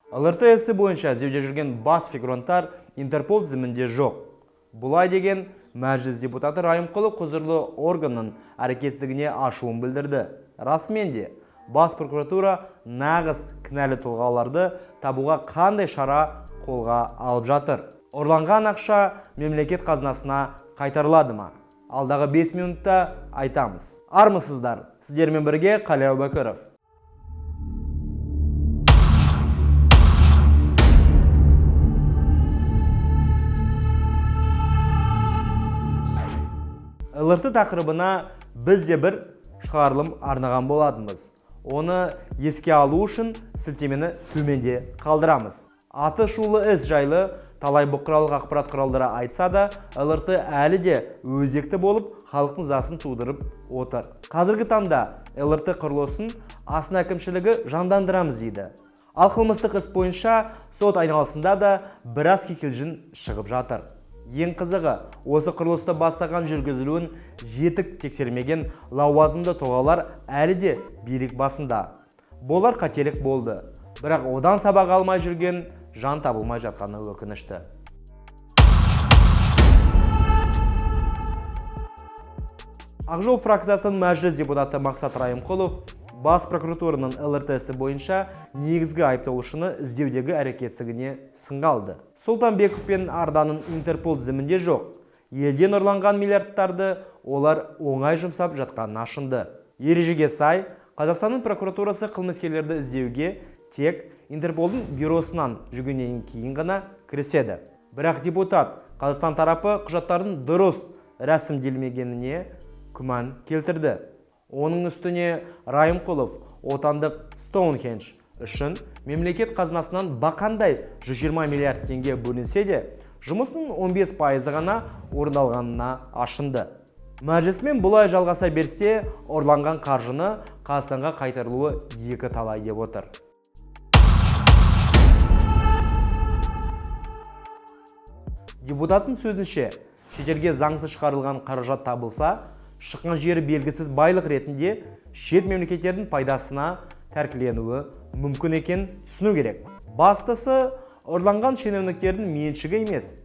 ЛРТ ісі бойынша іздеуде жүрген бас фигуранттар Интерпол тізімінде жоқ. Бұлай деген мәжіліс депутаты Райымқұлов құзырлы органның әрекетсіздігіне ашуын білдірді. Расымен де, бас прокуратура нағыз кінәлі тұлғаларды табуға қандай шара қолға алып жатыр? Ұрланған ақша мемлекет қазынасына қайтарылады ма? Алдағы 5 минутта айтамыз. Армысыздар? Сіздермен бірге Қалия Әубәкіров. ЛРТ тақырыбына біз де бір шығарылым арнаған болатынбыз. Оны еске алу үшін сілтемені төменде қалдырамыз. Аты шулы іс жайлы талай бұқаралық ақпарат құралдары айтса да, ЛРТ әлі де өзекті болып, халықтың засын тудырып отыр. Қазіргі таңда ЛРТ құрылысын астана әкімшілігі жандандырамыз дейді. Ал қылмыстық іс бойынша сот айналасында да біраз кикілжің шығып жатыр. Ең қызығы, осы құрылысты бастаған жүргізілуін жетік тексермеген лауазымды тұлғалар әлі де билік басында. Болар қателік болды, бірақ одан сабақ алмай жүрген жан табылмай жатқаны өкінішті. Ақжол фракциясының мәжіліс депутаты Мақсат Райымқұлов бас прокуратураның ЛРТ ісі бойынша негізгі айыпталушыны іздеудегі әрекетсіздігіне сынға алды. Сұлтанбеков пен Арданың Интерпол тізімінде жоқ. Елден ұрланған миллиардтарды олар оңай жұмсап жатқанын ашынды. Ережеге сай, Қазақстанның прокуратурасы қылмыскерлерді іздеуге тек Интерполдың бюросынан жүгінен кейін ғана кіріседі. Бірақ депутат Қазақстан тарапы құжаттардың дұрыс рәсімделмегеніне күмән келтірді. Оның үстіне Райымқұлов отандық Стоунхендж үшін мемлекет қазынасынан бақандай 120 миллиард теңге бөлінсе де, жұмыстың 15% ғана орындалғанына ашынды. Мәжілісмен бұлай жалғаса берсе, ұрланған қаржыны Қазақстанға қайтарылуы екі талай деп отыр. Депутаттың сөзінше, шетелге заңсыз шығарылған қаражат табылса, шыққан жері белгісіз байлық ретінде шет мемлекеттердің пайдасына тәркіленуі мүмкін екен түсіну керек. Бастысы, ұрланған шенеуніктердің меншігі емес,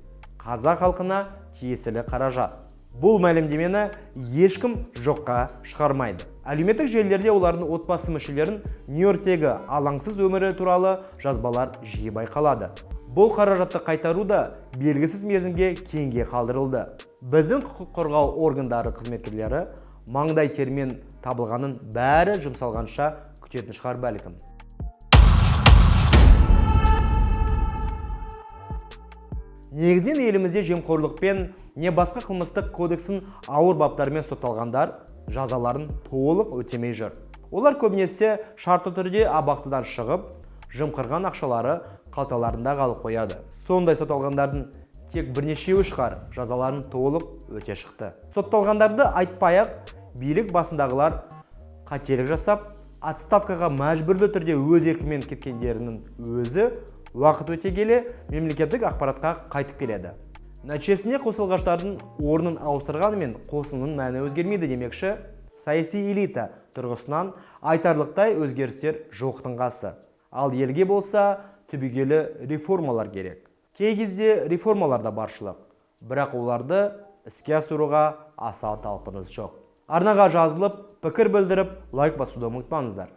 қазақ халқына тиесілі қаражат. Бұл мәлімдемені ешкім жоққа шығармайды. Әлеуметтік желілерде олардың отбасы мүшелерін Нью-Йорктегі алаңсыз өмірі туралы жазбалар жиі байқалады. Бұл қаражатты қайтару да белгісіз мерзімге кейінге қалдырылды. Біздің құқық қорғау органдары қызметкерлері маңдай термен табылғанын бәрі жұмсалғанша күтетін шығар бәлкім. Негізінен елімізде жемқорлықпен не басқа қылмыстық кодексін ауыр баптармен сотталғандар жазаларын толық өтемей жүр. Олар көбінесе шартты түрде абақтыдан шығып, жымқырған ақшалары қалталарында қалып қояды. Сондай сотталғандардың тек бірнешеуі шығар жазаларын толық өте шықты. Сотталғандарды айтпай-ақ, билік басындағылар қателік жасап, отставкаға мәжбүрлі түрде өз еркімен кеткендерінің өзі уақыт өте келе мемлекеттік ақпаратқа қайтып келеді. Нәтижесінде қосылғаштардың орнын ауыстырғанымен қосынның мәні өзгермейді демекші, саяси элита тұрғысынан айтарлықтай өзгерістер жоқтың қасы. Ал елге болса түбегейлі реформалар керек. Кей кезде реформалар да баршылық, бірақ оларды іске асыруға аса талпыныс жоқ. Арнаға жазылып, пікір білдіріп, лайк басуды ұмытпаңыздар.